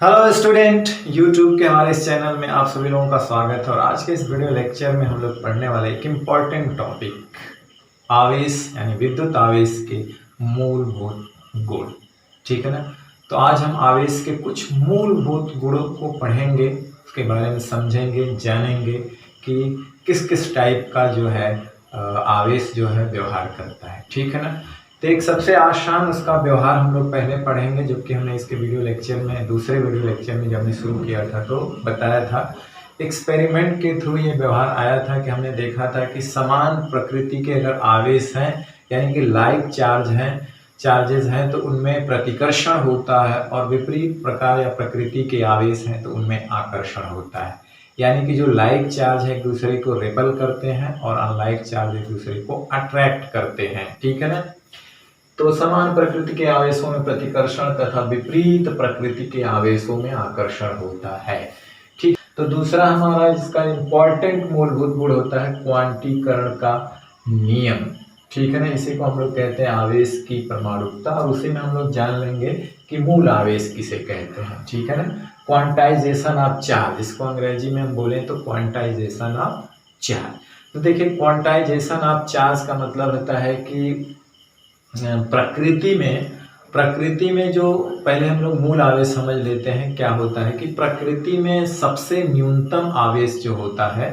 Hello student, YouTube के हमारे इस चैनल में आप सभी लोगों का स्वागत है। और आज के इस वीडियो लेक्चर में हम लोग पढ़ने वाले एक इम्पॉर्टेंट टॉपिक आवेश यानी विद्युत आवेश के मूलभूत गुण। ठीक है ना। तो आज हम आवेश के कुछ मूलभूत गुणों को पढ़ेंगे, उसके बारे में समझेंगे, जानेंगे कि किस किस टाइप का जो है आवेश जो है व्यवहार करता है। ठीक है ना। तो एक सबसे आसान उसका व्यवहार हम लोग पहले पढ़ेंगे, जबकि हमने इसके वीडियो लेक्चर में दूसरे वीडियो लेक्चर में जब हमने शुरू किया था तो बताया था, एक्सपेरिमेंट के थ्रू ये व्यवहार आया था कि हमने देखा था कि समान प्रकृति के अगर आवेश हैं यानी कि लाइक चार्जेस हैं तो उनमें प्रतिकर्षण होता है, और विपरीत प्रकार या प्रकृति के आवेश हैं तो उनमें आकर्षण होता है। यानी कि जो लाइक चार्ज है एक दूसरे को रिपल करते हैं और अनलाइक चार्ज एक दूसरे को अट्रैक्ट करते हैं। ठीक है ना। तो समान प्रकृति के आवेशों में प्रतिकर्षण तथा विपरीत प्रकृति के आवेशों में आकर्षण होता है। ठीक। तो दूसरा हमारा इसका इंपॉर्टेंट मूलभूत गुण होता है क्वांटीकरण का नियम। ठीक है ना। इसी को हम लोग कहते हैं आवेश की परमाणुकता, और उसी में हम लोग जान लेंगे कि मूल आवेश किसे कहते हैं। ठीक है ना। क्वांटाइजेशन ऑफ चार्ज, इसको अंग्रेजी में हम बोले तो क्वांटाइजेशन ऑफ चार्ज। तो देखिए, क्वांटाइजेशन ऑफ चार्ज का मतलब होता है कि प्रकृति में जो पहले हम लोग मूल आवेश समझ लेते हैं। क्या होता है कि प्रकृति में सबसे न्यूनतम आवेश जो होता है,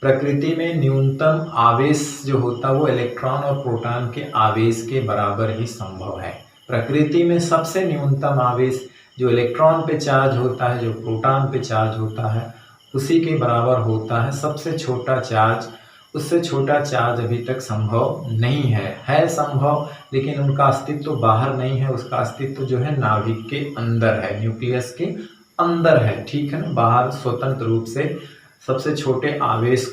प्रकृति में न्यूनतम आवेश जो होता है वो इलेक्ट्रॉन और प्रोटॉन के आवेश के बराबर ही संभव है। प्रकृति में सबसे न्यूनतम आवेश जो इलेक्ट्रॉन पे चार्ज होता है, जो प्रोटॉन पे चार्ज होता है, उसी के बराबर होता है। सबसे छोटा चार्ज, उससे छोटा चार्ज अभी तक संभव नहीं है संभव, लेकिन उनका अस्तित्व तो बाहर नहीं है, उसका अस्तित्व जो है नाभिक के अंदर है, न्यूक्लियस के अंदर है। ठीक है ना। बाहर स्वतंत्र रूप से सबसे छोटे आवेश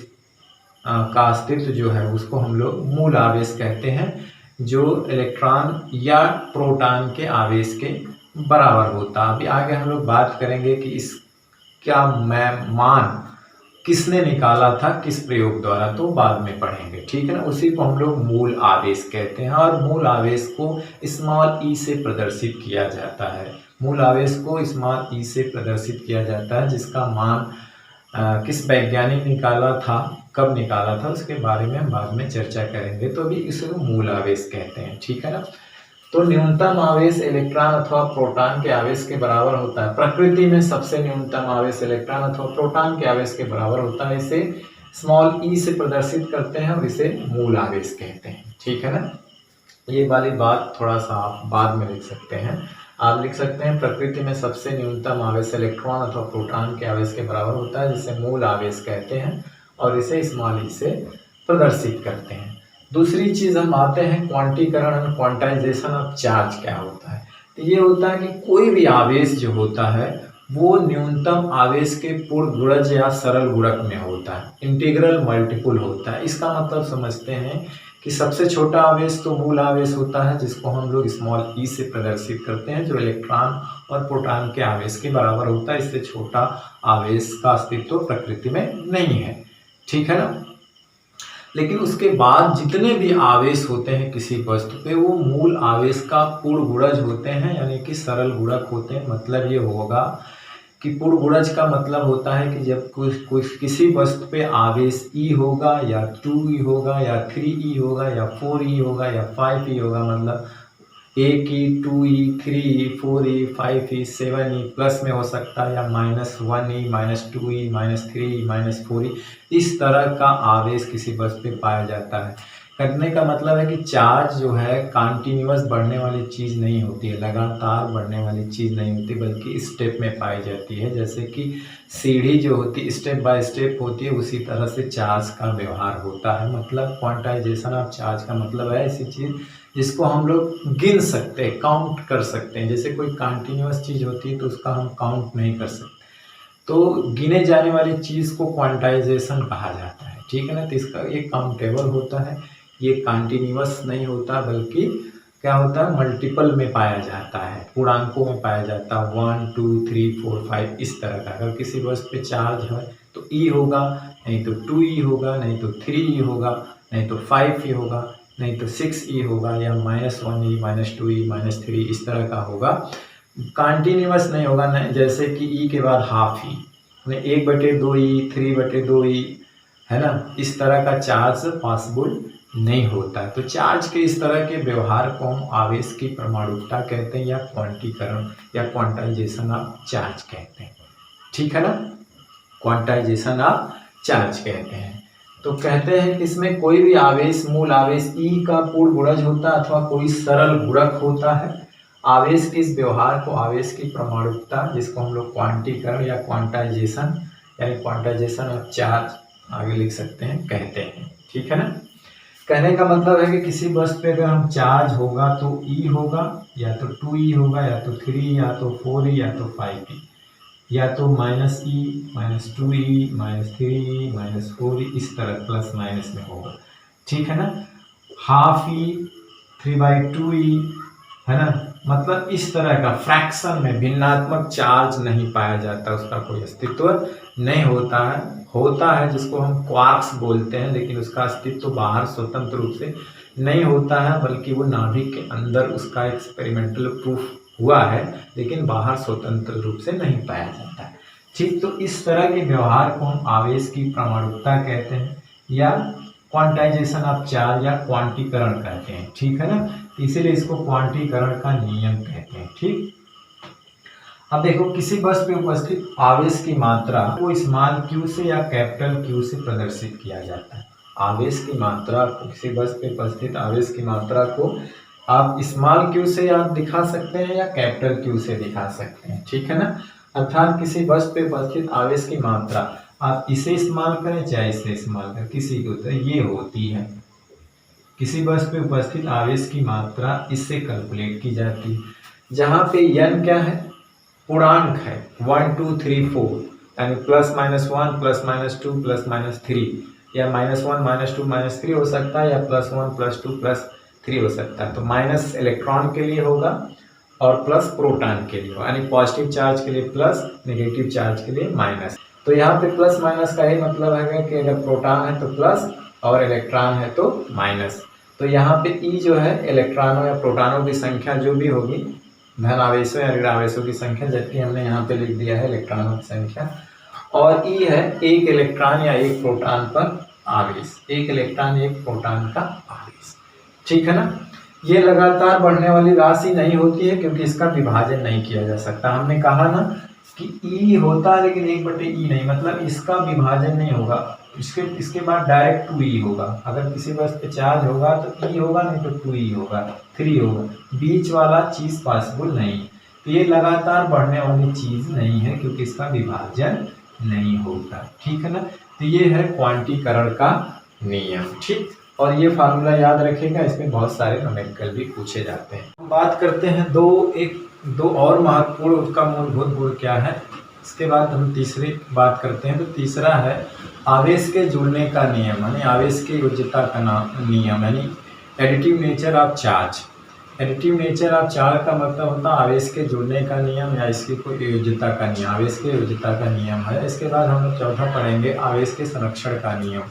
का अस्तित्व जो है उसको हम लोग मूल आवेश कहते हैं, जो इलेक्ट्रॉन या प्रोटॉन के आवेश के बराबर होता है। अभी आगे हम लोग बात करेंगे कि इसका मान किसने निकाला था, किस प्रयोग द्वारा, तो बाद में पढ़ेंगे। ठीक है ना। उसी को हम लोग मूल आवेश कहते हैं, और मूल आवेश को स्मॉल ई से प्रदर्शित किया जाता है। मूल आवेश को स्मॉल ई से प्रदर्शित किया जाता है, जिसका मान किस वैज्ञानिक निकाला था, कब निकाला था, उसके बारे में हम बाद में चर्चा करेंगे। तो अभी इसको मूल आवेश कहते हैं। ठीक है ना। तो न्यूनतम आवेश इलेक्ट्रॉन अथवा प्रोटॉन के आवेश के बराबर होता है। प्रकृति में सबसे न्यूनतम आवेश इलेक्ट्रॉन अथवा प्रोटॉन के आवेश के बराबर होता है। इसे स्मॉल ई से प्रदर्शित करते हैं और इसे मूल आवेश कहते हैं। ठीक है ना। ये वाली बात थोड़ा सा आप बाद में लिख सकते हैं। आप लिख सकते हैं प्रकृति में सबसे न्यूनतम आवेश इलेक्ट्रॉन अथवा प्रोटॉन के आवेश के बराबर होता है, जिसे मूल आवेश कहते हैं, और इसे स्मॉल ई से प्रदर्शित करते हैं। दूसरी चीज हम आते हैं क्वांटीकरण और क्वांटाइजेशन ऑफ चार्ज। क्या होता है? तो ये होता है कि कोई भी आवेश जो होता है वो न्यूनतम आवेश के पूर्ण गुणज या सरल गुणक में होता है, इंटीग्रल मल्टीपुल होता है। इसका मतलब समझते हैं कि सबसे छोटा आवेश तो मूल आवेश होता है, जिसको हम लोग स्मॉल ई से प्रदर्शित करते हैं, जो इलेक्ट्रॉन और प्रोटॉन के आवेश के बराबर होता है। इससे छोटा आवेश का अस्तित्व प्रकृति में नहीं है। ठीक है ना। लेकिन उसके बाद जितने भी आवेश होते हैं किसी वस्तु पे, वो मूल आवेश का पूर्ण गुणज होते हैं, यानी कि सरल गुणक होते हैं। मतलब ये होगा कि पूर्ण गुणज का मतलब होता है कि जब कुछ किसी वस्तु पे आवेश ई होगा या 2e होगा या 3e होगा या 4e होगा या 5e होगा, मतलब 1e 2e 3e 4e 5e 7e plus में हो सकता है, या -1e -2e -3e -4e, इस तरह का आवेश किसी वस्तु पे पाया जाता है। करने का मतलब है कि चार्ज जो है कंटिन्यूअस बढ़ने वाली चीज़ नहीं होती है, लगातार बढ़ने वाली चीज़ नहीं होती, बल्कि स्टेप में पाई जाती है। जैसे कि सीढ़ी जो होती स्टेप बाय स्टेप होती है, उसी तरह से चार्ज का व्यवहार होता है। मतलब क्वांटाइजेशन ऑफ चार्ज का मतलब है ऐसी चीज़ जिसको हम लोग गिन सकते हैं, काउंट कर सकते हैं। जैसे कोई कंटिन्यूअस चीज़ होती है तो उसका हम काउंट नहीं कर सकते, तो गिने जाने वाली चीज़ को क्वांटाइजेशन कहा जाता है। ठीक है ना। तो इसका एक काउंटेबल होता है, ये कंटिन्यूअस नहीं होता, बल्कि क्या होता है, मल्टीपल में पाया जाता है, पूर्णांकों में पाया जाता है, 1 2 3 4 5 इस तरह का। अगर किसी वस्तु पे चार्ज है तो ई होगा, नहीं तो 2e होगा, नहीं तो 3e होगा, नहीं तो 5e होगा, नहीं तो 6e होगा, या -1e -2e -3 इस तरह का होगा। कंटिन्यूअस नहीं होगा, नहीं, जैसे कि ई के बाद हाफ ई, 1/2 ई, 3/2 ई, है ना, इस तरह का चार्ज पॉसिबल नहीं होता है। तो चार्ज के इस तरह के व्यवहार को हम आवेश की परमाणुकता कहते हैं, या क्वांटीकरण या क्वांटाइजेशन ऑफ चार्ज कहते हैं। ठीक है ना, क्वांटाइजेशन ऑफ चार्ज कहते हैं। तो कहते हैं कि इसमें कोई भी आवेश, मूल आवेश ई का पूर्ण गुणज होता है अथवा कोई सरल गुणक होता है। आवेश के इस व्यवहार को आवेश की परमाणुकता, जिसको हम लोग क्वांटीकरण या क्वांटाइजेशन यानी क्वांटाइजेशन ऑफ चार्ज आगे लिख सकते हैं, कहते हैं। ठीक है ना, कहने का मतलब है कि किसी वस्तु पे अगर हम चार्ज होगा तो ई होगा, या तो 2e होगा, या तो 3, या तो 4e, या तो 5e, या तो -e, -2e, -3e, -4e, इस तरह प्लस माइनस में होगा। ठीक है ना, हाफ ई, 3/2e, है ना, मतलब इस तरह का फ्रैक्शन में भिन्नात्मक चार्ज नहीं पाया जाता, उसका कोई अस्तित्व नहीं होता है जिसको हम क्वार्क्स बोलते हैं, लेकिन उसका अस्तित्व बाहर स्वतंत्र रूप से नहीं होता है, बल्कि वो नाभिक के अंदर उसका एक्सपेरिमेंटल प्रूफ हुआ है, लेकिन बाहर स्वतंत्र रूप से नहीं पाया जाता है। ठीक, तो इस तरह के व्यवहार को हम आवेश की परमाणुकता कहते हैं, या क्वांटाइजेशन ऑफ चार्ज या क्वांटीकरण कहते हैं। ठीक है ना, इसीलिए इसको क्वांटीकरण का नियम कहते हैं। ठीक, अब देखो, किसी वस्तु में उपस्थित आवेश की मात्रा को स्मॉल q से या कैपिटल Q से प्रदर्शित किया जाता है। आवेश की मात्रा को, किसी वस्तु में उपस्थित आवेश की मात्रा को आप स्मॉल q से आप दिखा सकते हैं या कैपिटल Q से दिखा सकते हैं। ठीक है ना, अर्थात किसी वस्तु पे उपस्थित आवेश की मात्रा आप इसे इस्तेमाल करें चाहे इसे इस्तेमाल करें, किसी को तो ये होती है। किसी वस्तु पे उपस्थित आवेश की मात्रा इससे कैलकुलेट की जाती है, जहाँ पे n क्या है, पूर्णांक है, 1 2 3 4, यानी +-1 +-2 +-3, या -1 -2 -3 हो सकता है, या +1 +2 +3 हो सकता है। तो माइनस इलेक्ट्रॉन के लिए होगा और प्लस प्रोटॉन के लिए, यानी पॉजिटिव चार्ज के लिए प्लस, नेगेटिव चार्ज के लिए माइनस। तो यहाँ पे प्लस माइनस का ही मतलब है कि अगर प्रोटॉन है तो प्लस और इलेक्ट्रॉन है तो माइनस। तो यहाँ पे ई जो है इलेक्ट्रॉनों या प्रोटॉनों की संख्या जो भी होगी, धन आवेशों या ऋण आवेशों की संख्या, जबकि हमने यहाँ पे लिख दिया है इलेक्ट्रॉनों की संख्या, और ई है एक इलेक्ट्रॉन या एक प्रोटॉन पर आवेश, एक इलेक्ट्रॉन एक प्रोटॉन का आवेश। ठीक है ना, ये लगातार बढ़ने वाली राशि नहीं होती है, क्योंकि इसका विभाजन नहीं किया जा सकता। हमने कहा ना कि ई होता है लेकिन 1/e नहीं, मतलब इसका विभाजन नहीं होगा। इसके बाद डायरेक्ट 2e होगा। अगर किसी वस्तु पे चार्ज होगा तो e होगा, नहीं तो 2e होगा, 3 होगा, बीच वाला चीज पॉसिबल नहीं। तो ये लगातार बढ़ने वाली चीज नहीं है, क्योंकि इसका विभाजन नहीं होता। ठीक है ना, तो ये है क्वांटीकरण का नियम। ठीक, और ये फार्मूला याद रखेगा, इसमें बहुत सारे न्यूमेरिकल भी पूछे जाते हैं। हम बात करते हैं दो और महत्वपूर्ण, उसका मूलभूत गुण क्या है, इसके बाद हम तीसरी बात करते हैं। तो तीसरा है आवेश के जुड़ने का नियम, यानी आवेश की योज्यता का नियम, यानी additive nature of charge. Additive nature of charge का मतलब होता है आवेश के जुड़ने का नियम, या इसकी कोई योज्यता का नियम, आवेश के योज्यता का नियम है। इसके बाद हम लोग चौथा पढ़ेंगे आवेश के संरक्षण का नियम।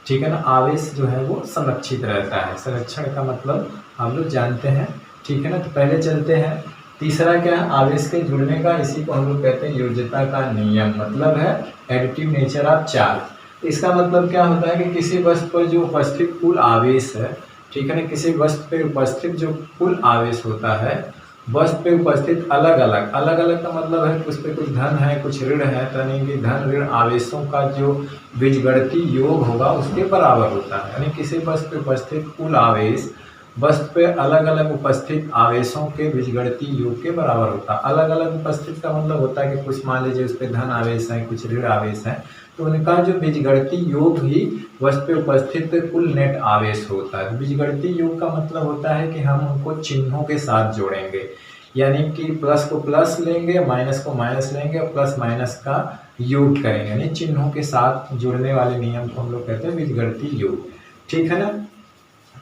ठीक है ना, आवेश जो है वो संरक्षित रहता है, संरक्षण का मतलब हम लोग जानते हैं। ठीक है ना, तो पहले चलते हैं। तीसरा क्या है, आवेश के जुड़ने का, इसी को हम लोग कहते हैं योज्यता का नियम, मतलब है एडिटिव नेचर ऑफ चार्ज। इसका मतलब क्या होता है कि किसी वस्तु पर जो उपस्थित कुल आवेश है, ठीक है ना, किसी वस्तु पे उपस्थित जो कुल आवेश होता है, वस्तु पे उपस्थित अलग अलग का मतलब है कि उस पर कुछ धन है कुछ ऋण है, तो यानी कि धन ऋण आवेशों का जो बीजगणितीय योग होगा उसके बराबर होता है। यानी किसी वस्तु पे उपस्थित कुल आवेश वस्तु पे अलग अलग उपस्थित आवेशों के बीजगणितीय योग के बराबर होता है। अलग अलग उपस्थित का मतलब होता है कि कुछ मान लीजिए उस पर धन आवेश है, कुछ ऋण आवेश है, तो उनका जो बीजगणितीय योग ही वस्तु पे उपस्थित कुल नेट आवेश होता है। बीजगणितीय योग का मतलब होता है कि हम उनको चिन्हों के साथ जोड़ेंगे, यानी कि प्लस को प्लस लेंगे, माइनस को माइनस लेंगे और प्लस माइनस का योग करेंगे, यानी चिन्हों के साथ जुड़ने वाले नियम को हम लोग कहते हैं बीजगणितीय योग। ठीक है ना,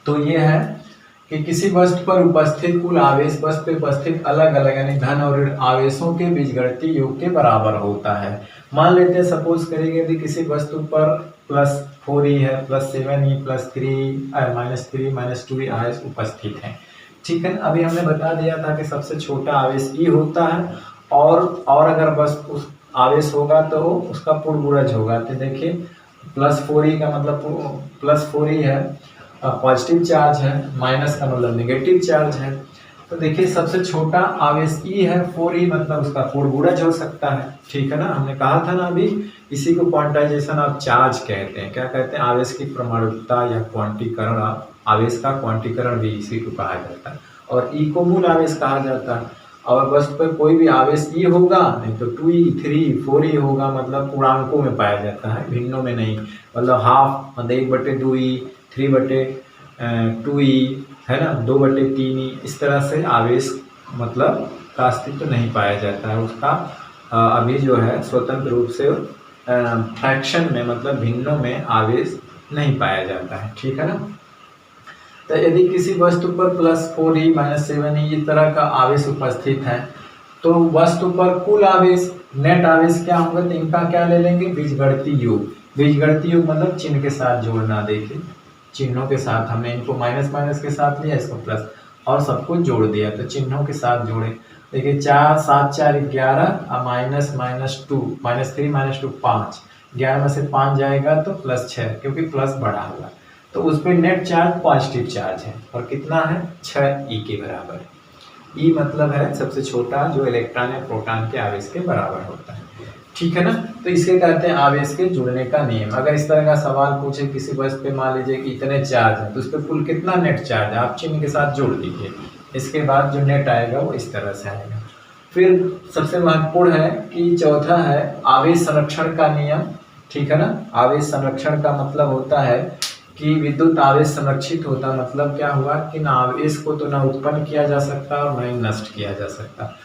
तो ये है कि किसी वस्तु पर उपस्थित कुल आवेश वस्तु पे उपस्थित अलग अलग यानी धन और ऋण आवेशों के बीजगणितीय योग के बराबर होता है। मान लेते हैं, सपोज करेंगे यदि किसी वस्तु पर +4e है, +7e, +3 -3 -2e आवेश उपस्थित हैं। ठीक है। अभी हमने बता दिया था कि सबसे छोटा आवेश ई होता है, और अगर बस उस आवेश होगा तो उसका पूर्वगुणज होगा। तो देखिए +4e का मतलब +4e है, पॉजिटिव चार्ज है, माइनस का मतलब नेगेटिव चार्ज है। तो देखिए सबसे छोटा आवेश ई है, 4e मतलब उसका पूर्वगुणज हो सकता है। ठीक है ना, हमने कहा था ना अभी, इसी को क्वांटाइजेशन ऑफ चार्ज कहते हैं। क्या कहते हैं? आवेश की परमाणुकता या क्वांटीकरण, आवेश का क्वांटीकरण भी इसी को कहा जाता है। और ई को मूल आवेश कहा जाता है। और बस पर कोई भी आवेश ई होगा, नहीं तो 2e 3e 4e होगा, मतलब पूर्णांकों में पाया जाता है, भिन्नों में नहीं। मतलब हाफ मतलब 1/2e, 3/2e, है ना, 2/3e, इस तरह से आवेश मतलब का अस्तित्व नहीं पाया जाता है। उसका अभी जो है स्वतंत्र रूप से फ्रैक्शन में मतलब भिन्नों में आवेश नहीं पाया जाता है। ठीक है ना। तो यदि किसी वस्तु पर +4e -7e इस तरह का आवेश उपस्थित है, तो वस्तु पर कुल आवेश, नेट आवेश क्या होगा? तो इनका क्या ले लेंगे? बीजगणितीय योग। बीजगणितीय योग मतलब चिन्ह के साथ जोड़ना। देखिए चिन्हों के साथ, हमने इनको माइनस माइनस के साथ लिया, इसको प्लस, और सबको जोड़ दिया, तो चिन्हों के साथ जोड़े। देखिए 4 7 4 11 और माइनस -2 -3 -2 5, 11 में से 5 जाएगा तो +6, क्योंकि प्लस बढ़ा हुआ, तो उस पर नेट चार्ज पॉजिटिव चार्ज है, और कितना है? 6e के बराबर। ई मतलब है सबसे छोटा जो इलेक्ट्रॉन या प्रोटॉन के आवेश के बराबर होता है। ठीक है ना। तो इसके कहते हैं आवेश के जुड़ने का नियम। अगर इस तरह का सवाल पूछे किसी वस्तु पे, मान लीजिए कि इतने चार्ज है, तो उस पर कुल कितना नेट चार्ज है, आप चिन्ह के साथ जोड़ दीजिए। इसके बाद जो नेट आएगा वो इस तरह से आएगा। फिर सबसे महत्वपूर्ण है कि चौथा है आवेश संरक्षण का नियम। ठीक है ना। आवेश संरक्षण का मतलब होता है कि विद्युत आवेश संरक्षित होता, मतलब क्या हुआ कि ना आवेश को तो ना उत्पन्न किया जा सकता और न ही नष्ट किया जा सकता,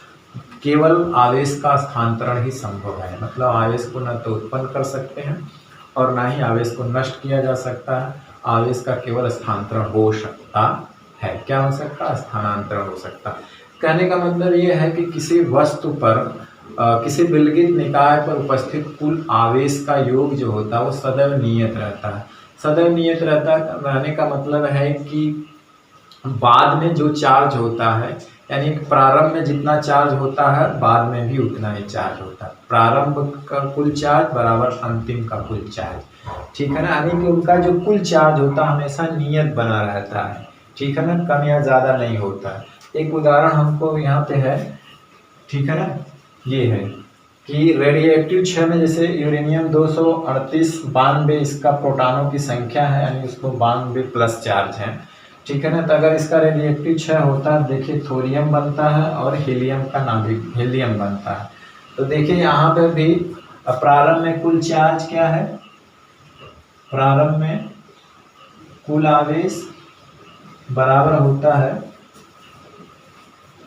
केवल आवेश का स्थानांतरण ही संभव है। मतलब आवेश को न तो उत्पन्न कर सकते हैं और ना ही आवेश को नष्ट किया जा सकता है। आवेश का केवल स्थानांतरण हो सकता है। क्या हो सकता है? स्थानांतरण हो सकता है। कहने का मतलब ये है कि किसी वस्तु पर किसी विलगित निकाय पर उपस्थित कुल आवेश का योग जो होता है वो सदैव नियत रहता है। सदैव नियत रहने का मतलब है कि बाद में जो चार्ज होता है, यानी प्रारंभ में जितना चार्ज होता है बाद में भी उतना ही चार्ज होता है। प्रारंभ का कुल चार्ज बराबर अंतिम का कुल चार्ज। ठीक है ना। यानी कि उनका जो कुल चार्ज होता है हमेशा नियत बना रहता है। ठीक है ना, कम या ज़्यादा नहीं होता है। एक उदाहरण हमको यहाँ पे है। ठीक है ना, ये है कि रेडियोएक्टिव क्षय में जैसे यूरेनियम 238 92 इसका प्रोटॉनों की संख्या है, यानी उसको 92 प्लस चार्ज है। ठीक है ना। तो अगर इसका रेडियोएक्टिव क्षय होता है, देखिए थोरियम बनता है और हीलियम का नाभिक हीलियम बनता है। तो देखिए यहाँ पे भी प्रारंभ में कुल चार्ज क्या है? प्रारंभ में कुल आवेश बराबर होता है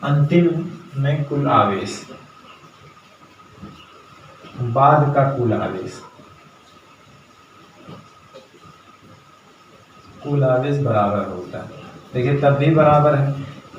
अंतिम में कुल आवेश बाद का कुल आवेश। कुल आवेश बराबर होता है। देखिए तब भी बराबर है।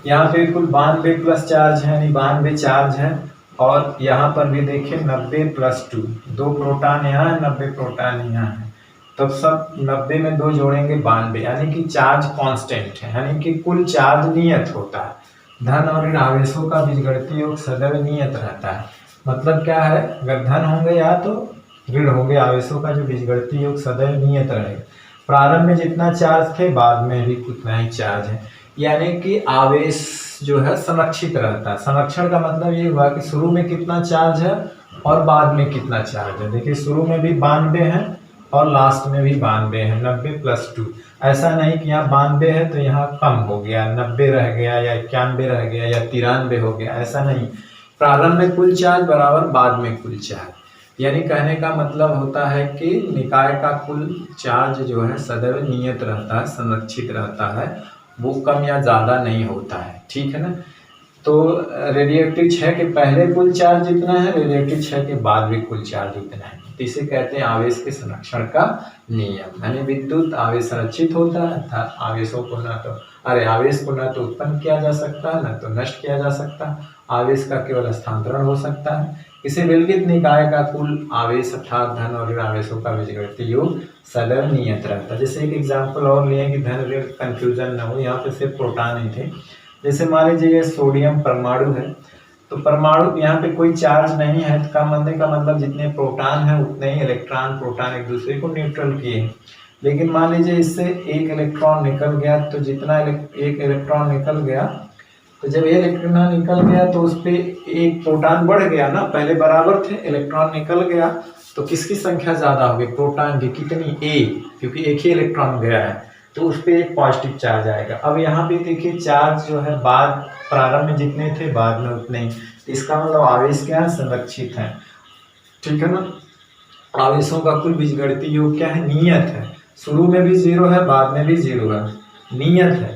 यहाँ पे कुल 92 प्लस चार्ज है, यानी 92 चार्ज है, और यहाँ पर भी देखिए 90 + 2, 2 प्रोटॉन यहाँ है, 90 प्रोटॉन यहाँ है, तब सब 90 में 2 जोड़ेंगे 92, यानी कि चार्ज कांस्टेंट है, यानी कि कुल चार्ज नियत होता है। धन और ऋण आवेशों का बीजगणितीय योग सदैव नियत रहता है। मतलब क्या है? अगर धन होंगे या तो ऋण होंगे, आवेशों का जो बीजगणितीय योग सदैव नियत रहेगा। प्रारंभ में जितना चार्ज थे बाद में भी उतना ही चार्ज है, यानी कि आवेश जो है संरक्षित रहता है। संरक्षण का मतलब ये हुआ कि शुरू में कितना चार्ज है और बाद में कितना चार्ज है। देखिए शुरू में भी 92 है और लास्ट में भी 92 है, 90 + 2। ऐसा नहीं कि यहाँ 92 है तो यहाँ कम हो गया, 90 रह गया या 91 रह गया या 93 हो गया, ऐसा नहीं। प्रारंभ में कुल चार्ज बराबर बाद में कुल चार्ज, यानी कहने का मतलब होता है कि निकाय का कुल चार्ज जो है सदैव नियत रहता है, संरक्षित रहता है, वो कम या ज़्यादा नहीं होता है। ठीक है ना। तो रेडियोएक्टिव क्षय के पहले कुल चार्ज जितना है, रेडियोएक्टिव क्षय के बाद भी कुल चार्ज उतना है। तो इसे कहते हैं आवेश के संरक्षण का नियम। यानी विद्युत आवेश संरक्षित होता है, अर्थात आवेशों को आवेश को न तो उत्पन्न किया जा सकता है न तो नष्ट किया जा सकता है। आवेश का केवल स्थानांतरण हो सकता है। किसी विलगित निकाय का कुल आवेश अर्थात धन और ऋण आवेशों का बीजगणितीय योग सदैव नियत रहता है। जैसे एक एग्जाम्पल और लिए कि धन ऋण कंफ्यूजन न हो, यहाँ पे सिर्फ प्रोटॉन ही थे, जैसे मान लीजिए ये सोडियम परमाणु है, तो परमाणु यहाँ पे कोई चार्ज नहीं है, तो कहने का मतलब जितने प्रोटॉन है उतने ही इलेक्ट्रॉन प्रोटॉन एक दूसरे को न्यूट्रल किए हैं। लेकिन मान लीजिए इससे एक इलेक्ट्रॉन निकल गया, तो जितना एक इलेक्ट्रॉन निकल गया, तो जब ये इलेक्ट्रॉन निकल गया तो उस पर एक प्रोटॉन बढ़ गया ना, पहले बराबर थे, इलेक्ट्रॉन निकल गया तो किसकी संख्या ज्यादा होगी, प्रोटॉन की। कितनी, ए, क्योंकि एक ही इलेक्ट्रॉन गया है तो उस पर एक पॉजिटिव चार्ज आएगा। अब यहाँ पे देखिए चार्ज जो है बाद प्रारंभ में जितने थे बाद में उतने ही, इसका मतलब आवेश क्या है, संरक्षित है। ठीक है ना। आवेशों का कुल बीजगणितीय योग क्या है, नियत है। शुरू में भी जीरो है, बाद में भी जीरो है, नियत है।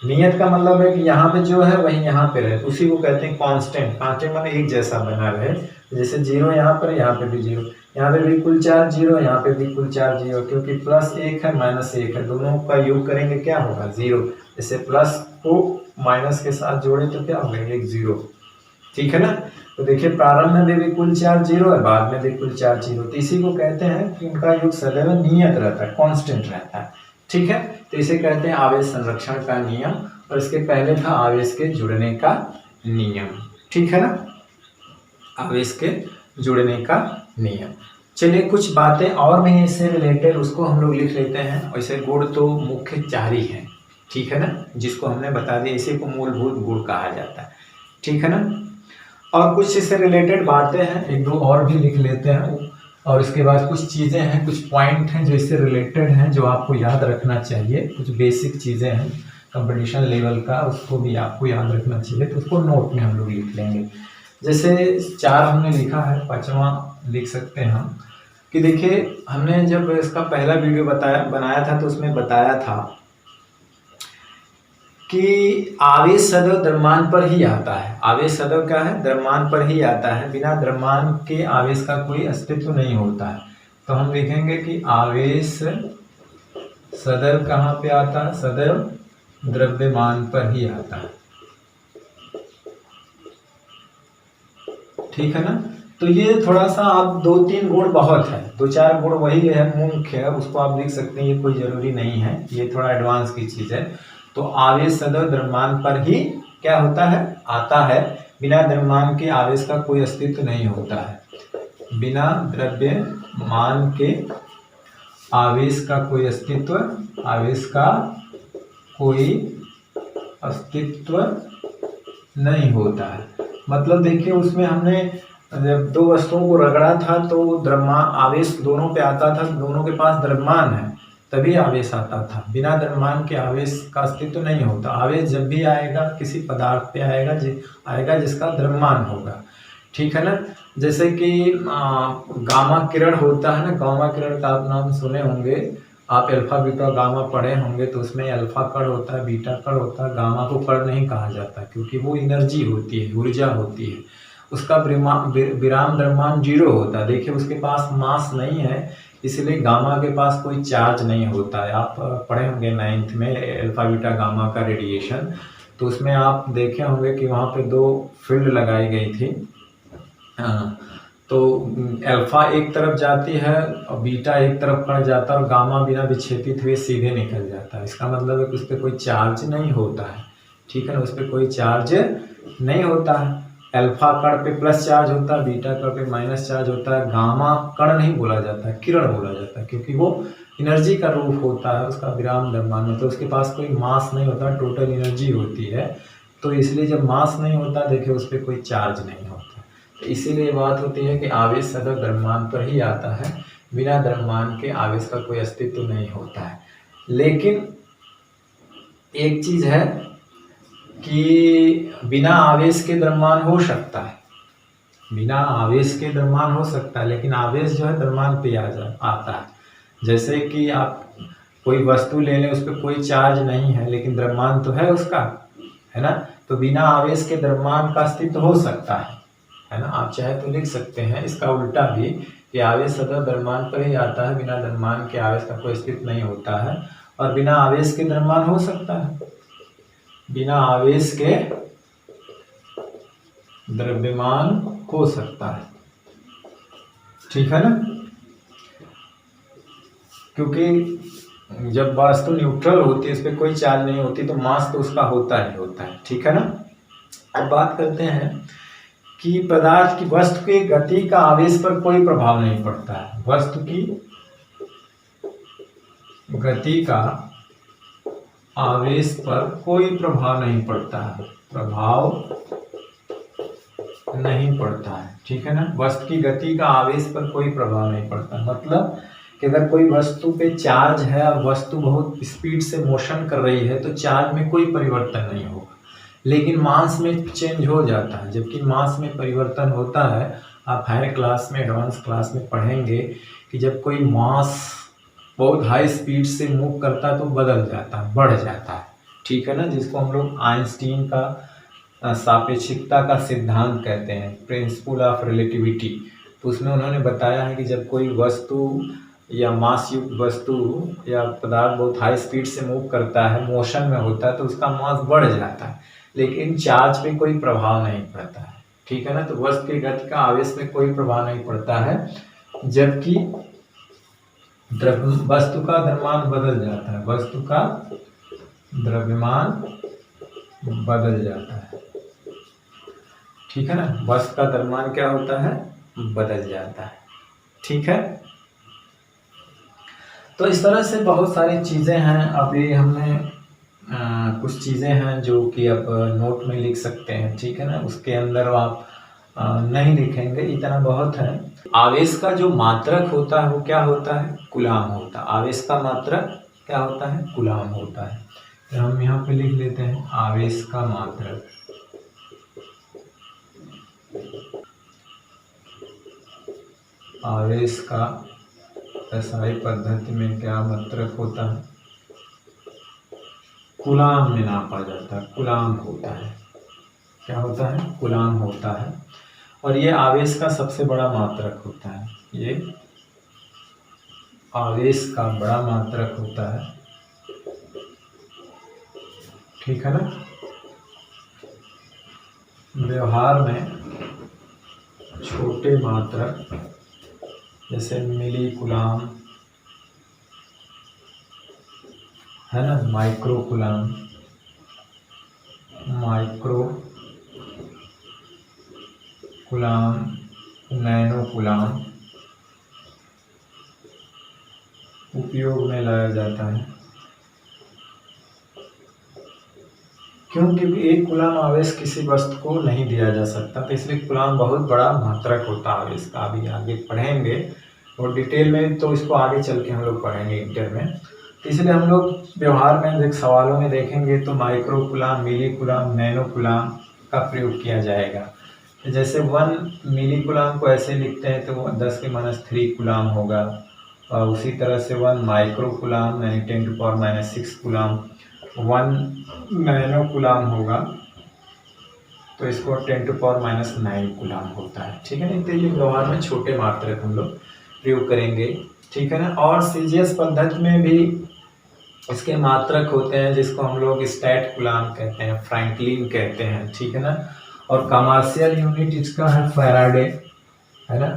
नियत का मतलब है कि यहाँ पे जो है वही यहाँ पे रहे, उसी को कहते हैं कांस्टेंट। कांस्टेंट माने एक जैसा बना रहे, जैसे जीरो यहाँ पर, यहाँ पे भी जीरो, यहाँ पे भी कुल चार्ज जीरो, यहाँ पे भी कुल चार्ज जीरो, क्योंकि प्लस एक है माइनस एक है, दोनों का योग करेंगे क्या होगा, जीरो। जैसे प्लस को माइनस के साथ जोड़े तो क्या होगा, एक जीरो। ठीक है ना। तो देखिए प्रारंभ में भी कुल चार्ज जीरो है, बाद में भी कुल चार्ज जीरो, तो इसी को कहते हैं कि उनका योग सदैव नियत रहता है, कांस्टेंट रहता है। ठीक है। तो इसे कहते हैं आवेश संरक्षण का नियम, और इसके पहले था आवेश के जुड़ने का नियम। ठीक है ना, आवेश के जुड़ने का नियम। चलिए कुछ बातें और भी इससे रिलेटेड, उसको हम लोग लिख लेते हैं। वैसे गुण तो मुख्य चार ही है, ठीक है ना, जिसको हमने बता दिया, इसी को मूलभूत गुण कहा जाता है। ठीक है ना। और कुछ इससे रिलेटेड बातें हैं, एक दो और भी लिख लेते हैं, और इसके बाद कुछ चीज़ें हैं, कुछ पॉइंट हैं जो इससे रिलेटेड हैं, जो आपको याद रखना चाहिए। कुछ बेसिक चीज़ें हैं कंपटीशन लेवल का, उसको भी आपको याद रखना चाहिए, तो उसको नोट में हम लोग लिख लेंगे। जैसे चार हमने लिखा है, पांचवा लिख सकते हैं हम, कि देखिए हमने जब इसका पहला वीडियो बनाया था तो उसमें बताया था कि आवेश सदैव द्रव्यमान पर ही आता है। आवेश सदैव क्या है, द्रव्यमान पर ही आता है, बिना द्रव्यमान के आवेश का कोई अस्तित्व नहीं होता है। तो हम लिखेंगे कि आवेश सदैव कहाँ पे आता है, सदैव द्रव्यमान पर ही आता है। ठीक है ना। तो ये थोड़ा सा आप दो तीन गुण बहुत है, दो चार गुण वही है मुख्य है, उसको आप लिख सकते हैं, ये कोई जरूरी नहीं है, ये थोड़ा एडवांस की चीज है। तो आवेश सदैव द्रव्यमान पर ही क्या होता है, आता है, बिना द्रव्यमान के आवेश का कोई अस्तित्व नहीं होता है। बिना द्रव्यमान के आवेश का कोई अस्तित्व, आवेश का कोई अस्तित्व नहीं होता है। मतलब देखिए उसमें हमने जब दो वस्तुओं को रगड़ा था तो द्रव्यमान आवेश दोनों पे आता था, दोनों के पास द्रव्यमान है तभी आवेश आता था, बिना द्रव्यमान के आवेश का अस्तित्व नहीं होता। आवेश जब भी आएगा किसी पदार्थ पे आएगा जिसका द्रव्यमान होगा। ठीक है ना। जैसे कि गामा किरण होता है ना, गामा किरण का आप नाम सुने होंगे, आप अल्फा बीटा गामा पढ़े होंगे, तो उसमें अल्फा कण होता है, बीटा कण होता है, गामा को कण नहीं कहा जाता क्योंकि वो एनर्जी होती है, ऊर्जा होती है, उसका विराम द्रव्यमान जीरो होता है। देखिए उसके पास मास नहीं है, इसलिए गामा के पास कोई चार्ज नहीं होता है। आप पढ़े होंगे 9th में अल्फा बीटा गामा का रेडिएशन, तो उसमें आप देखे होंगे कि वहाँ पे दो फील्ड लगाई गई थी। तो अल्फा एक तरफ जाती है और बीटा एक तरफ पड़ जाता है, और गामा बिना विक्षेपित हुए सीधे निकल जाता है। इसका मतलब है कि उस पर कोई चार्ज नहीं होता है। ठीक है ना, उस पर कोई चार्ज नहीं होता है। अल्फा कण पे प्लस चार्ज होता है, बीटा कण पे माइनस चार्ज होता है। गामा कण नहीं बोला जाता है, किरण बोला जाता है, क्योंकि वो एनर्जी का रूप होता है, उसका विराम द्रव्यमान होता है, उसके पास कोई मास नहीं होता, टोटल एनर्जी होती है। तो इसलिए जब मास नहीं होता, देखिए उस पर कोई चार्ज नहीं होता। तो इसीलिए बात होती है कि आवेश सदैव द्रव्यमान पर ही आता है, बिना द्रव्यमान के आवेश का कोई अस्तित्व नहीं होता है। लेकिन एक चीज है कि बिना आवेश के द्रव्यमान हो सकता है, बिना आवेश के द्रव्यमान हो सकता है, लेकिन आवेश जो है द्रव्यमान पे आता है। जैसे कि आप कोई वस्तु ले लें, उस पर कोई चार्ज नहीं है लेकिन द्रव्यमान तो है उसका, है ना। तो बिना आवेश के द्रव्यमान का अस्तित्व हो सकता है ना। आप चाहे तो लिख सकते हैं इसका उल्टा भी, कि आवेश सदैव द्रव्यमान पर ही आता है, बिना द्रव्यमान के आवेश का कोई अस्तित्व नहीं होता है, और बिना आवेश के द्रव्यमान हो सकता है, बिना आवेश के द्रव्यमान हो सकता है। ठीक है ना, क्योंकि जब वस्तु न्यूट्रल होती है, उस पर कोई चार्ज नहीं होती, तो मास तो उसका होता ही होता है, ठीक है ना। अब बात करते हैं कि पदार्थ की वस्तु की गति का आवेश पर कोई प्रभाव नहीं पड़ता है। वस्तु की गति का आवेश पर कोई प्रभाव नहीं पड़ता है, प्रभाव नहीं पड़ता है, ठीक है ना। वस्तु की गति का आवेश पर कोई प्रभाव नहीं पड़ता, मतलब कि अगर कोई वस्तु पे चार्ज है और वस्तु बहुत स्पीड से मोशन कर रही है तो चार्ज में कोई परिवर्तन नहीं होगा, लेकिन मास में चेंज हो जाता है। जबकि मास में परिवर्तन होता है, आप हायर क्लास में, एडवांस क्लास में पढ़ेंगे कि जब कोई मास बहुत हाई स्पीड से मूव करता है तो बदल जाता है, बढ़ जाता है, ठीक है ना, जिसको हम लोग आइंस्टीन का सापेक्षिकता का सिद्धांत कहते हैं, प्रिंसिपल ऑफ रिलेटिविटी। तो उसमें उन्होंने बताया है कि जब कोई वस्तु या मास युक्त वस्तु या पदार्थ बहुत हाई स्पीड से मूव करता है, मोशन में होता है, तो उसका मास बढ़ जाता है, लेकिन चार्ज पे कोई प्रभाव नहीं पड़ता है, ठीक है ना। तो वस्तु की गति का आवेश में कोई प्रभाव नहीं पड़ता है, जबकि वस्तु का द्रव्यमान बदल जाता है, वस्तु का द्रव्यमान बदल जाता है, ठीक है ना। वस्तु का द्रव्यमान क्या होता है, बदल जाता है, ठीक है। तो इस तरह से बहुत सारी चीज़ें हैं। अभी हमने कुछ चीज़ें हैं जो कि आप नोट में लिख सकते हैं, ठीक है ना। उसके अंदर आप नहीं लिखेंगे, इतना बहुत है। आवेश का जो मात्रक होता है वो क्या होता है, कूलाम होता है। आवेश का मात्रक क्या होता है, कूलाम होता है। तो हम यहाँ पे लिख लेते हैं आवेश का मात्रक। आवेश का एसआई पद्धति में क्या मात्रक होता है, कूलाम में नापा जाता है, कूलाम होता है। क्या होता है, कूलाम होता है। और ये आवेश का सबसे बड़ा मात्रक होता है, ये आवेश का बड़ा मात्रक होता है, ठीक है ना। व्यवहार में छोटे मात्रक जैसे मिली कूलाम है ना, micro coulomb, micro coulomb, nano coulomb उपयोग में लाया जाता है। क्योंकि एक कूलाम आवेश किसी वस्तु को नहीं दिया जा सकता, तो इसलिए कूलाम बहुत बड़ा मात्रक होता है आवेश का। अभी आगे पढ़ेंगे और डिटेल में, तो इसको आगे चल के हम लोग पढ़ेंगे इंटर में। तो इसलिए हम लोग व्यवहार में एक सवालों में देखेंगे तो माइक्रो कूलाम, मिली कूलाम, नैनो कूलाम का प्रयोग किया जाएगा। जैसे 1 मिली कूलाम को ऐसे लिखते हैं तो 10⁻³ कूलाम होगा, और उसी तरह से 1 माइक्रो कूलाम यानी 10⁻⁶ कूलाम, 1 नैनो कूलाम होगा तो इसको 10⁻⁹ कूलाम होता है, ठीक है ना। तो ये व्यवहार में छोटे मात्रक हम लोग प्रयोग करेंगे, ठीक है ना। और सीजीएस पद्धति में भी इसके मात्रक होते हैं, जिसको हम लोग स्टैट कूलाम कहते हैं, फ्रैंकलिन कहते हैं, ठीक है ना। और कमर्शियल यूनिट इसका है फैराडे, है ना।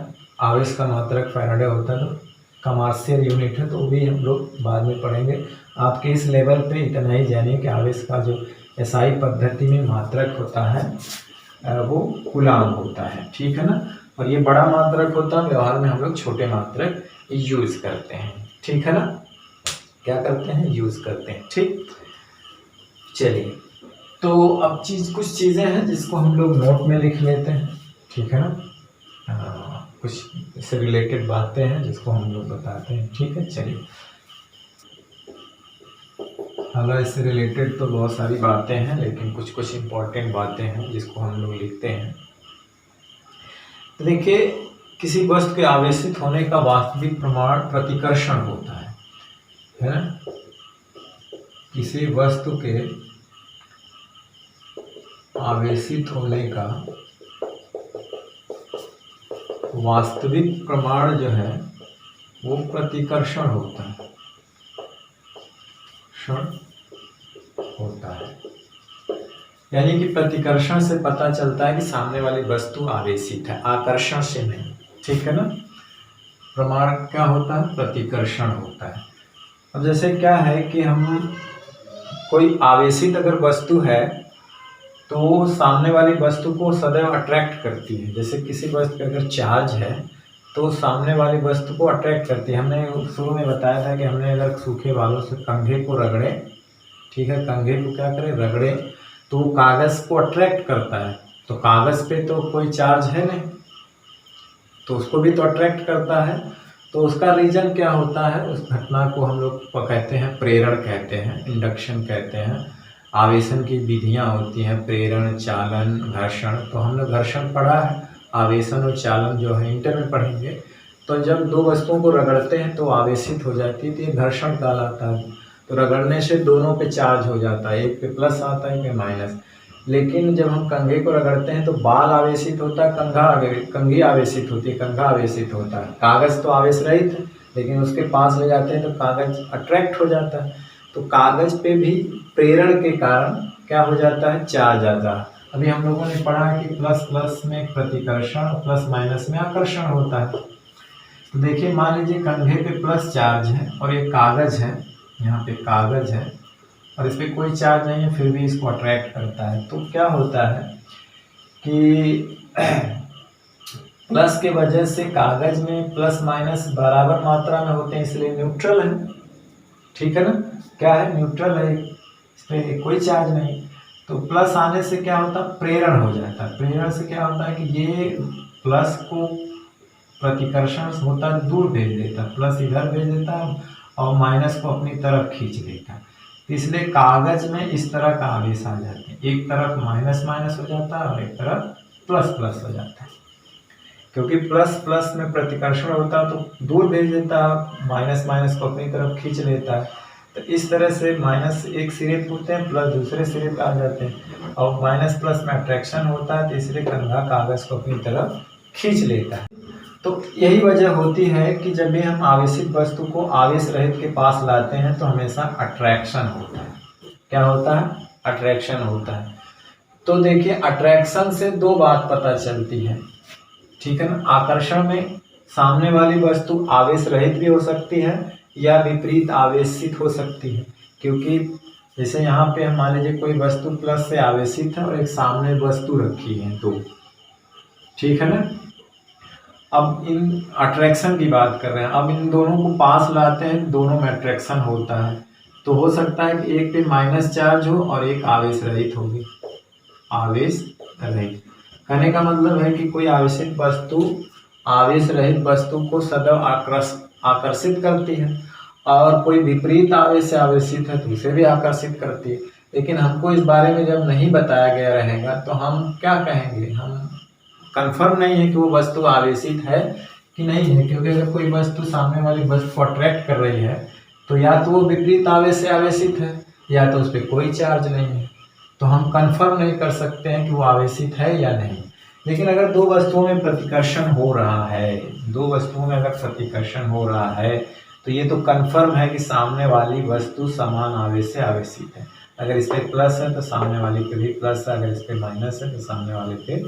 आवेश का मात्रक फैराडे होता है, तो कमर्शियल यूनिट है, तो भी हम लोग बाद में पढ़ेंगे। आपके इस लेवल पे इतना ही जानिए कि आवेश का जो एसआई पद्धति में मात्रक होता है वो कूलाम होता है, ठीक है ना। और ये बड़ा मात्रक होता है, व्यवहार में हम लोग छोटे मात्रक यूज करते हैं, ठीक है ना। क्या करते हैं, यूज करते हैं, ठीक। चलिए, तो अब कुछ चीज़ें हैं जिसको हम लोग नोट में लिख लेते हैं, ठीक है ना। कुछ इससे रिलेटेड बातें हैं जिसको हम लोग बताते हैं, ठीक है। चलिए, हालांकि इससे रिलेटेड तो बहुत सारी बातें हैं, लेकिन कुछ कुछ इम्पोर्टेंट बातें हैं जिसको हम लोग लिखते हैं। तो देखिए, किसी वस्तु के आवेशित होने का वास्तविक प्रमाण प्रतिकर्षण होता है ना। किसी वस्तु के आवेशित होने का वास्तविक प्रमाण जो है वो प्रतिकर्षण होता है, होता है। यानी कि प्रतिकर्षण से पता चलता है कि सामने वाली वस्तु आवेशित है, आकर्षण से नहीं, ठीक है ना। प्रमाण क्या होता है, प्रतिकर्षण होता है। अब जैसे क्या है कि हम कोई आवेशित अगर वस्तु है तो सामने वाली वस्तु को सदैव अट्रैक्ट करती है। जैसे किसी वस्तु पे अगर चार्ज है तो सामने वाली वस्तु को अट्रैक्ट करती है। हमने शुरू में बताया था कि हमने अगर सूखे बालों से कंघे को रगड़े, ठीक है, कंघे को क्या करें, रगड़े, तो कागज़ को अट्रैक्ट करता है। तो कागज़ पे तो कोई चार्ज है नहीं, तो उसको भी तो अट्रैक्ट करता है। तो उसका रीज़न क्या होता है, उस घटना को हम लोग कहते हैं प्रेरण कहते हैं, इंडक्शन कहते हैं। आवेशन की विधियाँ होती हैं, प्रेरण, चालन, घर्षण। तो हमने घर्षण पढ़ा है, आवेशन और चालन जो है इंटर में पढ़ेंगे। तो जब दो वस्तुओं को रगड़ते हैं तो आवेशित हो जाती है, तो ये घर्षण कहलाता है। तो रगड़ने से दोनों पे चार्ज हो जाता है, एक पे प्लस आता है, एक पे माइनस। लेकिन जब हम कंघे को रगड़ते हैं तो बाल आवेशित होता है, कंघी आवेशित होती है, कंघा आवेशित होता है। कागज़ तो आवेश रहित है, लेकिन उसके पास ले जाते हैं तो कागज़ अट्रैक्ट हो जाता है। तो कागज़ पे भी प्रेरण के कारण क्या हो जाता है, चार्ज आता है। अभी हम लोगों ने पढ़ा है कि प्लस प्लस में प्रतिकर्षण और प्लस माइनस में आकर्षण होता है। तो देखिए, मान लीजिए कंघे पे प्लस चार्ज है और एक कागज़ है, यहाँ पे कागज़ है और इस पर कोई चार्ज नहीं है, फिर भी इसको अट्रैक्ट करता है। तो क्या होता है कि प्लस के वजह से कागज़ में प्लस माइनस बराबर मात्रा में होते हैं, इसलिए न्यूट्रल है, ठीक है ना, क्या है, न्यूट्रल है, इस पर कोई चार्ज नहीं। तो प्लस आने से क्या होता है, प्रेरण हो जाता है। प्रेरण से क्या होता है कि ये प्लस को प्रतिकर्षण होता है दूर भेज देता है, प्लस इधर भेज देता है और माइनस को अपनी तरफ खींच देता है। इसलिए कागज में इस तरह का आवेश आ जाते हैं, एक तरफ माइनस माइनस हो जाता है और एक तरफ प्लस प्लस हो जाता है। क्योंकि प्लस प्लस में प्रतिकर्षण होता है तो दूर भेज देता है, माइनस माइनस को अपनी तरफ खींच लेता है। तो इस तरह से माइनस एक सिरे पे होते हैं, प्लस दूसरे सिरे पे आ जाते हैं और माइनस प्लस में अट्रैक्शन होता है, तो इसलिए कंघा कागज को अपनी तरफ खींच लेता है। तो यही वजह होती है कि जब भी हम आवेशित वस्तु को आवेश रहित के पास लाते हैं तो हमेशा अट्रैक्शन होता है। क्या होता है, अट्रैक्शन होता है। तो देखिए, अट्रैक्शन से दो बात पता चलती है, ठीक है ना। आकर्षण में सामने वाली वस्तु आवेश रहित भी हो सकती है या विपरीत आवेशित हो सकती है। क्योंकि जैसे यहाँ पे हम मान लीजिए कोई वस्तु प्लस से आवेशित है और एक सामने वस्तु रखी है दो, ठीक है ना। अब इन अट्रैक्शन की बात कर रहे हैं, अब इन दोनों को पास लाते हैं, दोनों में अट्रैक्शन होता है। तो हो सकता है कि एक पे माइनस चार्ज हो और एक आवेश रहित होगी, आवेश रहित। कहने का मतलब है कि कोई आवेशित वस्तु आवेश रहित वस्तु को सदैव आकर्षित करती है और कोई विपरीत आवेश से आवेशित है तो उसे भी आकर्षित करती है। लेकिन हमको इस बारे में जब नहीं बताया गया रहेगा तो हम क्या कहेंगे, हम कंफर्म नहीं है कि वो वस्तु आवेशित है कि नहीं है। क्योंकि अगर कोई वस्तु सामने वाली वस्तु को अट्रैक्ट कर रही है तो या तो वो विपरीत आवेश से आवेशित है या तो उस पर कोई चार्ज नहीं है। तो हम कंफर्म नहीं कर सकते हैं कि वो आवेशित है या नहीं। लेकिन अगर दो वस्तुओं में प्रतिकर्षण हो रहा है, दो वस्तुओं में अगर प्रतिकर्षण हो रहा है तो ये तो कंफर्म है कि सामने वाली वस्तु समान आवेश से आवेशित है। अगर इस पे प्लस है तो सामने वाले पे भी प्लस है, अगर इस पे माइनस है तो सामने वाले पे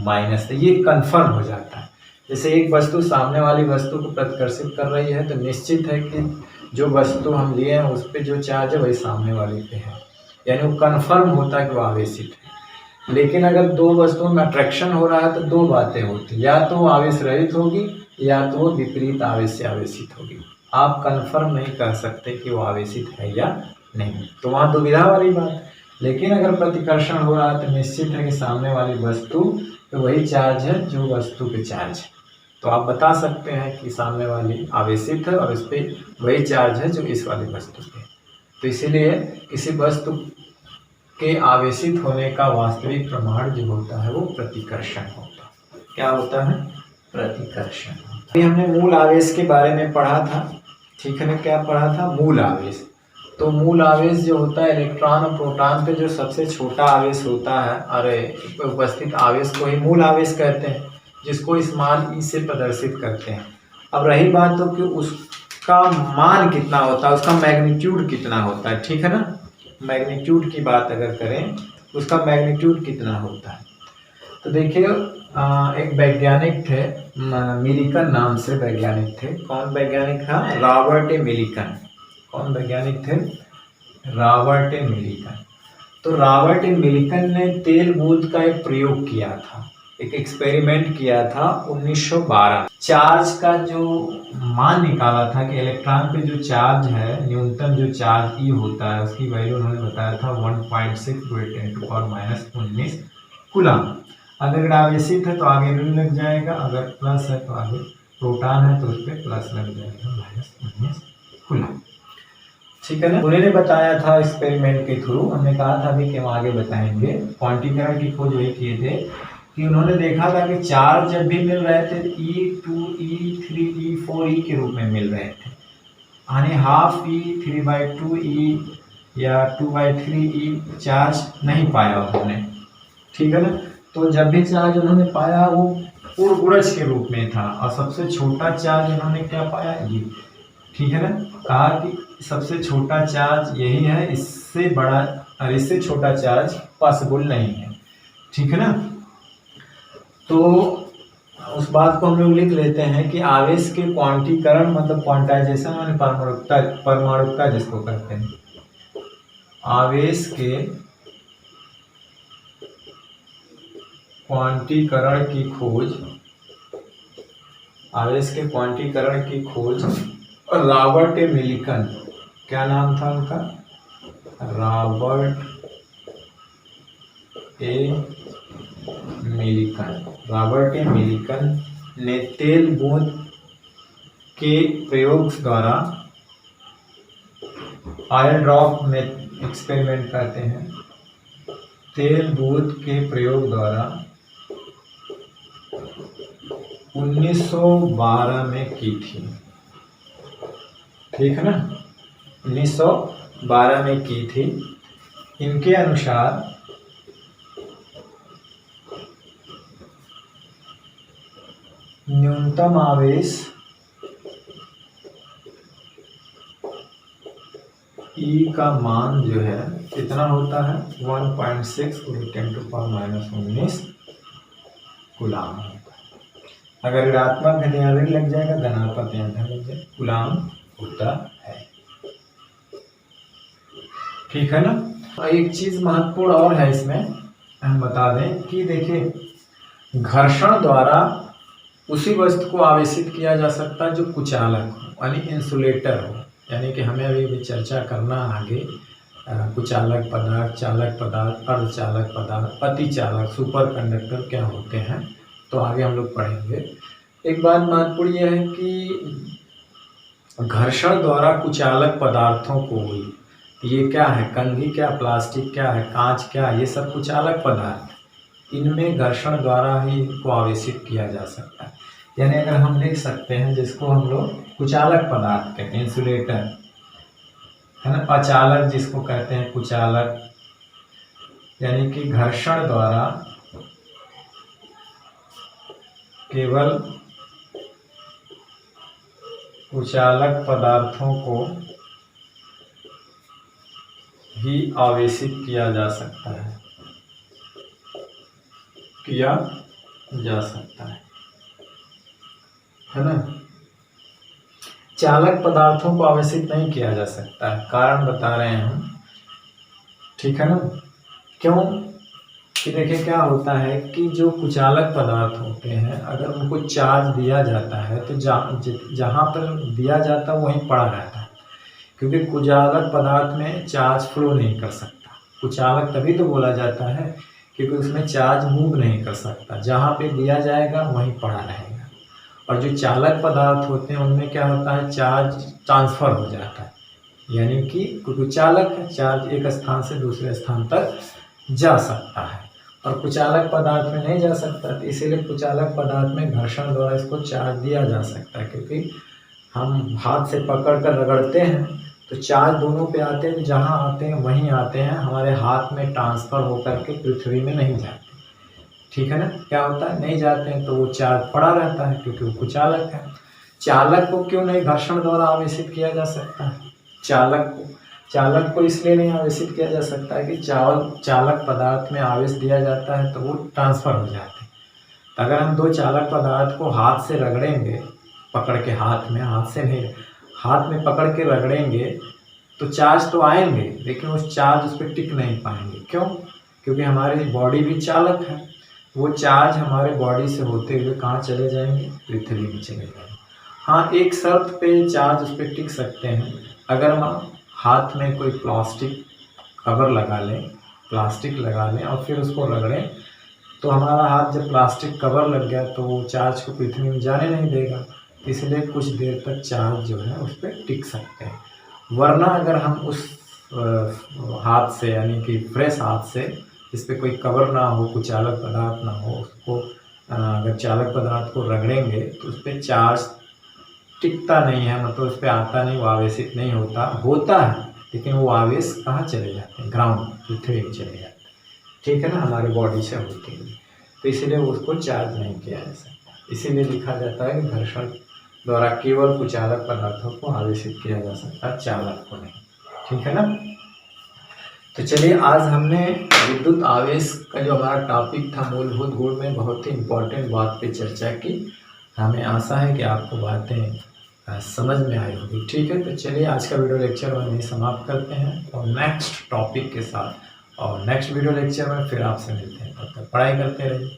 माइनस है, ये कंफर्म हो जाता है। जैसे एक वस्तु सामने वाली वस्तु को प्रतिकर्षित कर रही है तो निश्चित है कि जो वस्तु हम लिए हैं उस पर जो चार्ज है वही सामने वाले पे है, यानी वो कंफर्म होता है कि वो आवेशित है। लेकिन अगर दो वस्तुओं में अट्रैक्शन हो रहा है तो दो बातें होती, या तो वो आवेश रहित होगी या तो वो विपरीत आवेश से आवेशित होगी। आप कंफर्म नहीं कर सकते कि वो आवेशित है या नहीं, तो वहाँ दुविधा वाली बात। लेकिन अगर प्रतिकर्षण हो रहा है तो निश्चित है कि सामने वाली वस्तु पे वही चार्ज है जो वस्तु पे चार्ज है। तो आप बता सकते हैं कि सामने वाली आवेशित है और इस पर वही चार्ज है जो इस वाली वस्तु पे। तो इसीलिए किसी वस्तु के आवेशित होने का वास्तविक प्रमाण जो होता है वो प्रतिकर्षण होता है। क्या होता है, प्रतिकर्षण होता है। हमने मूल आवेश के बारे में पढ़ा था, ठीक है ना। क्या पढ़ा था, मूल आवेश। तो मूल आवेश जो होता है इलेक्ट्रॉन और प्रोटॉन पे जो सबसे छोटा आवेश होता है, अरे उपस्थित आवेश को ही मूल आवेश कहते हैं, जिसको स्मॉल ई से प्रदर्शित करते हैं। अब रही बात तो कि उसका मान कितना होता है, उसका मैग्नीट्यूड कितना होता है, ठीक है ना। मैग्नीट्यूड की बात अगर करें, उसका मैग्नीट्यूड कितना होता है, तो देखिए एक वैज्ञानिक थे, मिलिकन नाम से वैज्ञानिक थे। कौन वैज्ञानिक था, रॉबर्ट ए मिलिकन। कौन वैज्ञानिक थे? रॉबर्ट ए मिलिकन। तो रॉबर्ट ए मिलिकन ने तेल बूंद का एक प्रयोग किया था, एक एक्सपेरिमेंट किया था 1912। चार्ज का जो मान निकाला था कि इलेक्ट्रॉन पे जो चार्ज है, न्यूनतम जो चार्ज ई होता है, उसकी वैल्यू उन्होंने बताया था 1.6 × 10⁻19 कूलम। अगर आवेशित है तो आगे ऋण लग जाएगा, अगर प्लस है तो आगे प्रोटॉन है तो उस पर प्लस लग जाएगा, -19 कूलम। ठीक है ना। उन्होंने बताया था एक्सपेरिमेंट के थ्रू, हमने कहा था अभी कि हम आगे बताएंगे। क्वांटीकरण की खोज वही किए थे कि उन्होंने देखा था कि चार्ज जब भी मिल रहे थे E2 E3 E4 E के रूप में मिल रहे थे, यानी हाफ E 3/2 E या 2/3 E चार्ज नहीं पाया उन्होंने। ठीक है ना। तो जब भी चार्ज उन्होंने पाया वो पूर्ण गुणज के रूप में था, और सबसे छोटा चार्ज उन्होंने क्या पाया? ये। ठीक है ना। कहा कि सबसे छोटा चार्ज यही है, इससे बड़ा और इससे छोटा चार्ज पॉसिबल नहीं है। ठीक है ना। तो उस बात को हम लोग लिख लेते हैं कि आवेश के क्वांटीकरण मतलब क्वांटाइजेशन माने परमाणुकता जिसको कहते हैं, आवेश के क्वांटीकरण की खोज, आवेश के क्वांटीकरण की खोज रॉबर्ट ए मिलिकन, क्या नाम था उनका? रॉबर्ट ए मिलिकन। रॉबर्ट ए मिलिकन ने तेल बूंद के प्रयोग द्वारा, ऑयल ड्रॉप में एक्सपेरिमेंट करते हैं, तेल बूंद के प्रयोग द्वारा 1912 में की थी। ठीक है ना। 1912 में की थी। इनके अनुसार न्यूनतम आवेश E का मान जो है कितना होता है? 1.6 × 10⁻19 कूलम। अगर ऋणात्मक है तो यहाँ ऋण लग जाएगा, धनात्मक यहाँ धन लग जाएगा, कूलम होता है। ठीक है ना। एक चीज महत्वपूर्ण और है इसमें, हम बता दें कि देखिए, घर्षण द्वारा उसी वस्तु को आवेशित किया जा सकता है जो कुचालक हो, यानी इंसुलेटर हो। यानी कि हमें अभी चर्चा करना आगे कुचालक पदार्थ, चालक पदार्थ, अर्धचालक पदार्थ, अतिचालक, सुपर कंडक्टर क्या होते हैं, तो आगे हम लोग पढ़ेंगे। एक बात महत्वपूर्ण यह है कि घर्षण द्वारा कुचालक पदार्थों को हुई, ये क्या है? कंघी क्या, प्लास्टिक क्या है, कांच क्या, ये सब कुचालक पदार्थ, इनमें घर्षण द्वारा ही इनको आवेशित किया जा सकता है। यानी अगर हम लिख सकते हैं जिसको हम लोग कुचालक पदार्थ कहते हैं, इंसुलेटर है ना, अचालक जिसको कहते हैं कुचालक, यानी कि घर्षण द्वारा केवल कुचालक पदार्थों को ही आवेशित किया जा सकता है, किया जा सकता है ना। चालक पदार्थों को आवेशित नहीं किया जा सकता है, कारण बता रहे हैं हम। ठीक है ना। क्यों? कि देखिए क्या होता है कि जो कुचालक पदार्थ होते हैं, अगर उनको चार्ज दिया जाता है तो जहाँ पर दिया जाता है वहीं पड़ा रहता है, क्योंकि कुचालक पदार्थ में चार्ज फ्लो नहीं कर सकता। कुचालक तभी तो बोला जाता है क्योंकि उसमें चार्ज मूव नहीं कर सकता, जहाँ पे दिया जाएगा वहीं पड़ा रहेगा। और जो चालक पदार्थ होते हैं उनमें क्या होता है, चार्ज ट्रांसफर हो जाता है, यानी कि कुचालक है, चार्ज एक स्थान से दूसरे स्थान तक जा सकता है, और कुचालक पदार्थ में नहीं जा सकता। तो इसीलिए कुचालक पदार्थ में घर्षण द्वारा इसको चार्ज दिया जा सकता है, क्योंकि हम हाथ से पकड़ कर रगड़ते हैं तो चार्ज दोनों पे आते हैं, जहाँ आते हैं वहीं आते हैं, हमारे हाथ में ट्रांसफ़र होकर के पृथ्वी में नहीं जाते। ठीक है ना। क्या होता है, नहीं जाते हैं तो वो चार्ज पड़ा रहता है, क्योंकि वो कुचालक है। चालक को क्यों नहीं घर्षण द्वारा आवेशित किया जा सकता है? चालक को इसलिए नहीं आवेशित किया जा सकता है कि चालक पदार्थ में आवेश दिया जाता है तो वो ट्रांसफ़र हो जाते हैं। तो अगर हम दो चालक पदार्थ को हाथ से रगड़ेंगे, पकड़ के हाथ में, हाथ से नहीं, हाथ में पकड़ के रगड़ेंगे तो चार्ज तो आएंगे लेकिन वो चार्ज उस पर टिक नहीं पाएंगे। क्यों? क्योंकि हमारी बॉडी भी चालक है। वो चार्ज हमारे बॉडी से होते हुए कहाँ चले जाएंगे? पृथ्वी में चले जाएंगे। हाँ, एक शर्त पे चार्ज उस पर टिक सकते हैं, अगर हम हाथ में कोई प्लास्टिक कवर लगा लें, प्लास्टिक लगा लें और फिर उसको रगड़ें, तो हमारा हाथ जब प्लास्टिक कवर लग गया तो वो चार्ज को पृथ्वी में जाने नहीं देगा, इसलिए कुछ देर तक चार्ज जो है उस पर टिक सकते हैं। वरना अगर हम उस हाथ से, यानी कि फ्रेश हाथ से, इस पर कोई कवर ना हो, कोई चालक पदार्थ ना हो, उसको अगर चालक पदार्थ को रगड़ेंगे तो उस पर चार्ज टिकता नहीं है, मतलब उस पर आता नहीं, वो आवेशित नहीं होता है, लेकिन वो आवेश कहाँ चले जाते हैं? ग्राउंड, पृथ्वी में चले जाते हैं। ठीक है ना, हमारी बॉडी से होते हैं, तो इसीलिए उसको चार्ज नहीं किया जा सकता। इसीलिए लिखा जाता है कि घर्षण द्वारा केवल कुचालक पदार्थों को आवेशित किया जा सकता, चालक को नहीं। ठीक है ना। तो चलिए, आज हमने विद्युत आवेश का जो हमारा टॉपिक था मूलभूत गुण में, बहुत ही इम्पोर्टेंट बात पे चर्चा की। हमें आशा है कि आपको बातें समझ में आई होगी। ठीक है, तो चलिए आज का वीडियो लेक्चर हम यहीं समाप्त करते हैं और नेक्स्ट टॉपिक के साथ, और नेक्स्ट वीडियो लेक्चर में फिर आपसे मिलते हैं। तब तक पढ़ाई करते रहिए,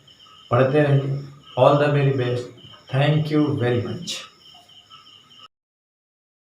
पढ़ते रहिए। All the very best. Thank you very much.